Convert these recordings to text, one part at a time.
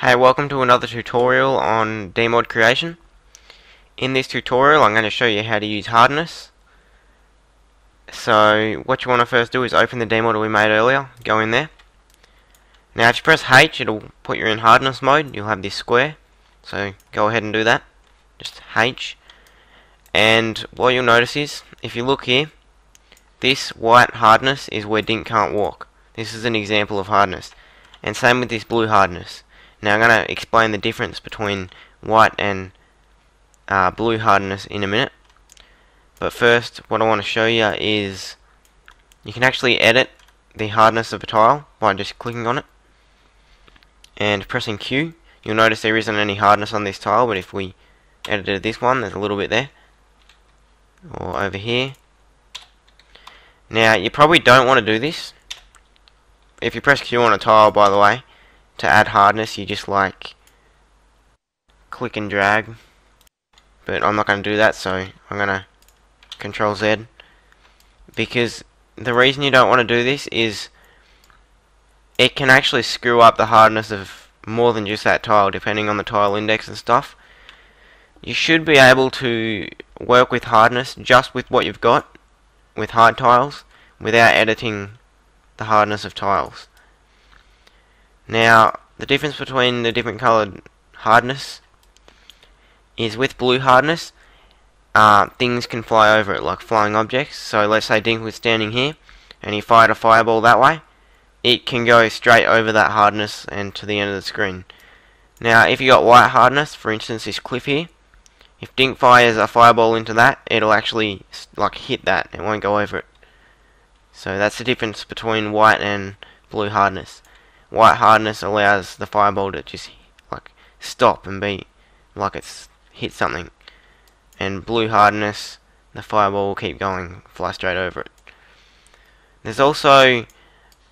Hey, welcome to another tutorial on Dmod creation. In this tutorial I'm going to show you how to use Hardness. So what you want to first do is open the Dmod we made earlier, go in there. Now if you press H it'll put you in Hardness mode, you'll have this square. So go ahead and do that, just H. And what you'll notice is, if you look here, this white hardness is where Dink can't walk. This is an example of hardness. And same with this blue hardness. Now I'm going to explain the difference between white and blue hardness in a minute. But first, what I want to show you is you can actually edit the hardness of a tile by just clicking on it and pressing Q. You'll notice there isn't any hardness on this tile, but if we edited this one, there's a little bit there, or over here. Now you probably don't want to do this. If you press Q on a tile, by the way, to add hardness, you just like click and drag, but I'm not going to do that, so I'm going to Control Z, because the reason you don't want to do this is it can actually screw up the hardness of more than just that tile, depending on the tile index and stuff. You should be able to work with hardness just with what you've got with hard tiles without editing the hardness of tiles. Now, the difference between the different coloured hardness is with blue hardness, things can fly over it, like flying objects. So let's say Dink was standing here, and he fired a fireball that way. It can go straight over that hardness and to the end of the screen. Now, if you got white hardness, for instance this cliff here, if Dink fires a fireball into that, it'll actually like hit that, it won't go over it. So that's the difference between white and blue hardness. White hardness allows the fireball to just like stop and be like it's hit something, and blue hardness, the fireball will keep going, fly straight over it. There's also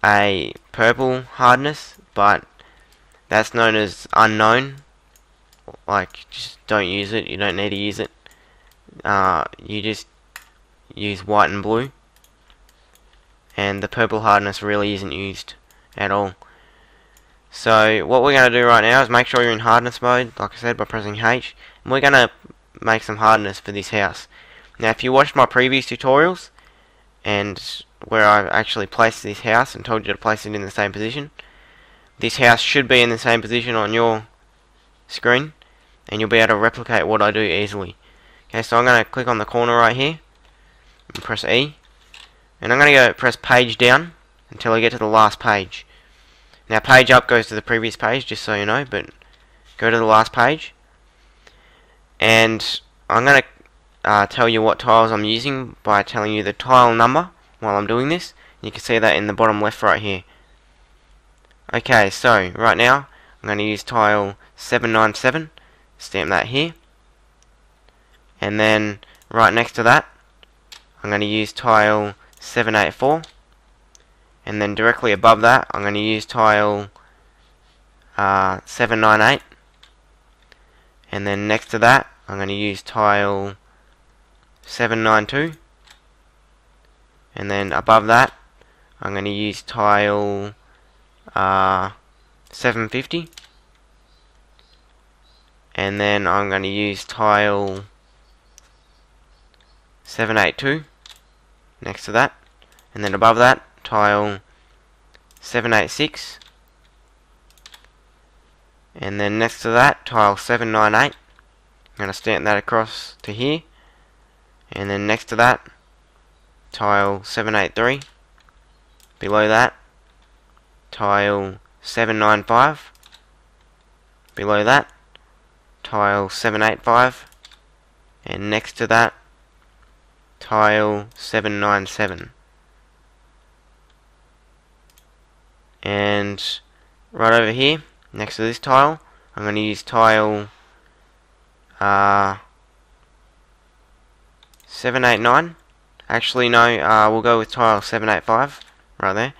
a purple hardness, but that's known as unknown. Like, just don't use it, you don't need to use it. You just use white and blue, and the purple hardness really isn't used at all. So what we're going to do right now is make sure you're in hardness mode, like I said, by pressing H, and we're going to make some hardness for this house. Now if you watched my previous tutorials and where I actually placed this house and told you to place it in the same position, this house should be in the same position on your screen, and you'll be able to replicate what I do easily. Okay, so I'm going to click on the corner right here and press E, and I'm going to go press page down until I get to the last page. Now page up goes to the previous page, just so you know, but go to the last page, and I'm going to tell you what tiles I'm using by telling you the tile number while I'm doing this. You can see that in the bottom left right here. Okay, so right now I'm going to use tile 797, stamp that here, and then right next to that I'm going to use tile 784, and then directly above that I'm going to use tile 798, and then next to that I'm going to use tile 792, and then above that I'm going to use tile 750, and then I'm going to use tile 782 next to that, and then above that tile 786, and then next to that tile 798. I'm going to stamp that across to here, and then next to that tile 783, below that tile 795, below that tile 785, and next to that tile 797. And right over here next to this tile I'm going to use tile 789. Actually no, we'll go with tile 785 right there,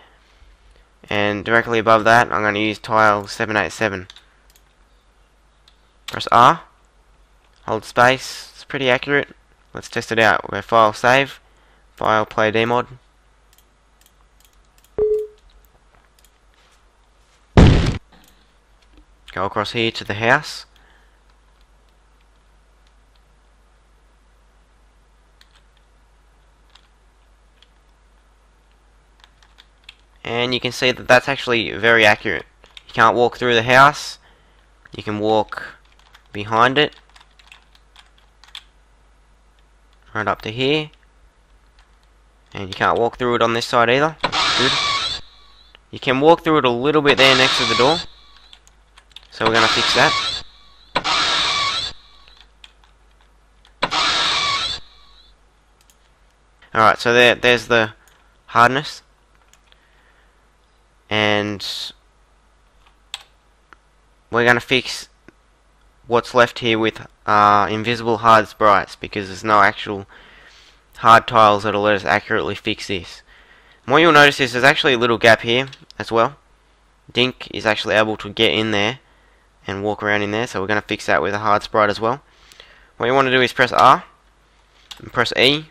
and directly above that I'm going to use tile 787. Press R, hold space, it's pretty accurate. Let's test it out. We'll go file save, file play Dmod. Go across here to the house. And you can see that that's actually very accurate. You can't walk through the house. You can walk behind it. Right up to here. And you can't walk through it on this side either. Good. You can walk through it a little bit there next to the door. So we're going to fix that. Alright, so there's the hardness. And we're going to fix what's left here with invisible hard sprites, because there's no actual hard tiles that'll let us accurately fix this. And what you'll notice is there's actually a little gap here as well. Dink is actually able to get in there and walk around in there, so we're going to fix that with a hard sprite as well. What you want to do is press R and press E.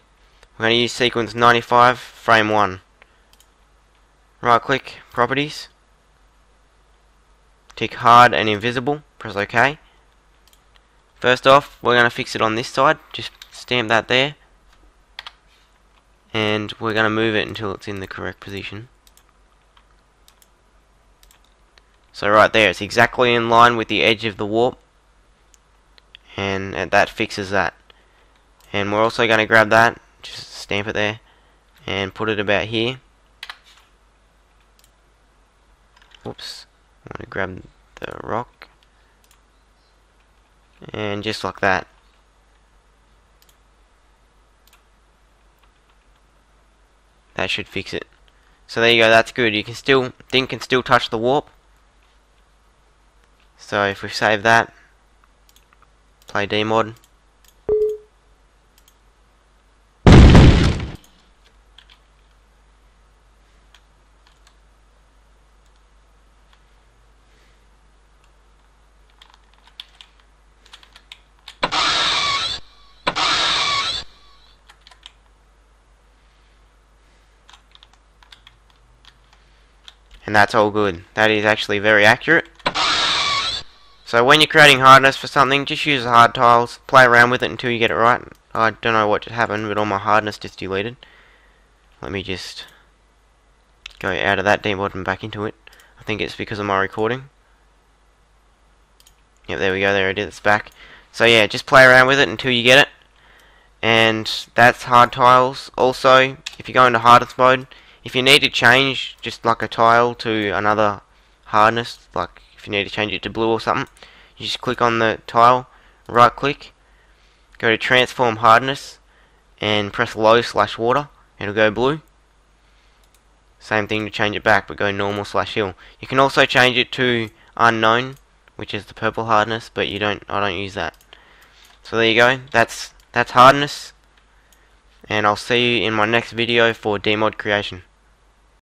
We're going to use sequence 95 frame 1. Right click, properties, tick hard and invisible, press OK. First off, we're going to fix it on this side, just stamp that there, and we're going to move it until it's in the correct position. So right there, it's exactly in line with the edge of the warp, and that fixes that. And we're also going to grab that, just stamp it there, and put it about here. Oops, I want to grab the rock, and just like that. That should fix it. So there you go, that's good. You can still, Dink can still touch the warp. So if we save that, play Dmod. And that's all good. That is actually very accurate. So when you're creating hardness for something, just use the hard tiles, play around with it until you get it right. I don't know what just happened, but all my hardness just deleted. Let me just go out of that Dmod and back into it. I think it's because of my recording. Yep, there we go, there it is, it's back. So yeah, just play around with it until you get it. And that's hard tiles. Also, if you go into hardness mode, if you need to change just like a tile to another hardness, like if you need to change it to blue or something, you just click on the tile, right click, go to transform hardness, and press low/water, it'll go blue. Same thing to change it back, but go normal/hill. You can also change it to unknown, which is the purple hardness, but I don't use that. So there you go, that's hardness, and I'll see you in my next video for Dmod creation.